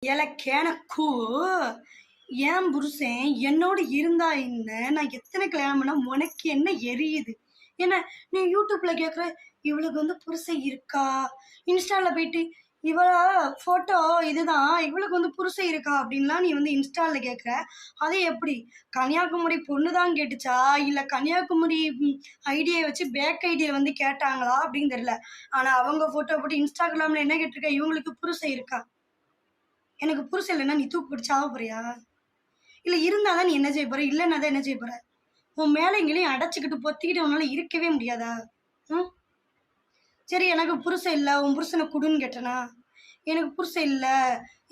ஏல கேனக்கூ ஏன் புருஷன் என்னோட இருந்தா என்ன, நான் எத்தனை கல்யாணம் பண்ணா உனக்கு என்ன எரியுது? என்ன நீ யூடியூப்ல கேட்குற, இவளுக்கு வந்து புருஷன் இருக்கா? இன்ஸ்டால போயிட்டு இவளா ஃபோட்டோ இதுதான், இவளுக்கு வந்து புருஷன் இருக்கா அப்படின்லாம் நீ வந்து இன்ஸ்டால கேட்குற. அது எப்படி? கன்னியாகுமரி பொண்ணு தான் கேட்டுச்சா, இல்லை கன்னியாகுமரி ஐடியை வச்சு பேக் ஐடியை வந்து கேட்டாங்களா அப்படின்னு தெரியல. ஆனால் அவங்க ஃபோட்டோ போட்டு இன்ஸ்டாகிராமில் என்ன கேட்டிருக்க, இவங்களுக்கு புருஷன் இருக்கா? எனக்கு புருஷன் இல்லைன்னா நீ தூக்கு பிடிச்சி ஆக போறியா? இல்லை இருந்தால் தான் நீ என்ன செய்ய போற, இல்லைன்னா தான் என்ன செய்ய போற? உன் மேலே எங்கேயும் அடைச்சிக்கிட்டு பொத்திக்கிட்டு உன்னால இருக்கவே முடியாதா? ம் சரி, எனக்கு புருஷன் இல்லை, உன் புருஷனை குடுன்னு கேட்டனா? எனக்கு புருஷன் இல்லை,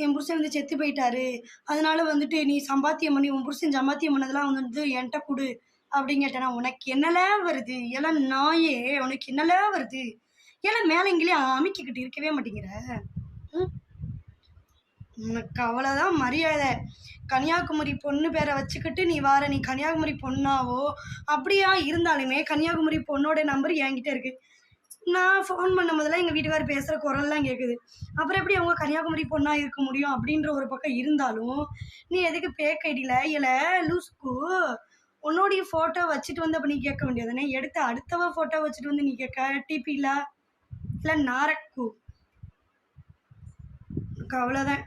என் புருஷன் வந்து செத்து போயிட்டாரு, அதனால வந்துட்டு நீ சம்பாத்தியம் பண்ணி உன் புருஷன் சம்பாத்தியம் பண்ணதெல்லாம் வந்து என்கிட்ட கொடு அப்படின்னு கேட்டேனா? உனக்கு என்னெல்லாம் வருது? எல்லாம் நாயே, உனக்கு என்னெல்லாம் வருது? எல்லாம் மேலே எங்கேயும் அமைக்கிக்கிட்டு இருக்கவே மாட்டேங்கிற. ம் உனக்கு அவ்வளோதான் மரியாதை. கன்னியாகுமரி பொண்ணு பேரை வச்சுக்கிட்டு நீ வார, நீ கன்னியாகுமரி பொண்ணாவோ? அப்படியா இருந்தாலுமே கன்னியாகுமரி பொண்ணோட நம்பர் என்கிட்ட இருக்குது. நான் ஃபோன் பண்ணும் போதெல்லாம் எங்கள் வீட்டுக்காரர் பேசுகிற குரல்லாம் கேட்குது. அப்புறம் எப்படி அவங்க கன்னியாகுமரி பொண்ணாக இருக்க முடியும் அப்படின்ற ஒரு பக்கம் இருந்தாலும், நீ எதுக்கு பேக் ஐடியில் இல்லை லூஸ்க்கு உன்னோடைய ஃபோட்டோ வச்சுட்டு வந்து அப்போ நீ கேட்க வேண்டியதுதானே? எடுத்து அடுத்தவ ஃபோட்டோ வச்சுட்டு வந்து நீ கேட்க டிபியில் இல்லை நாரக்கு. அவ்வளோதான்.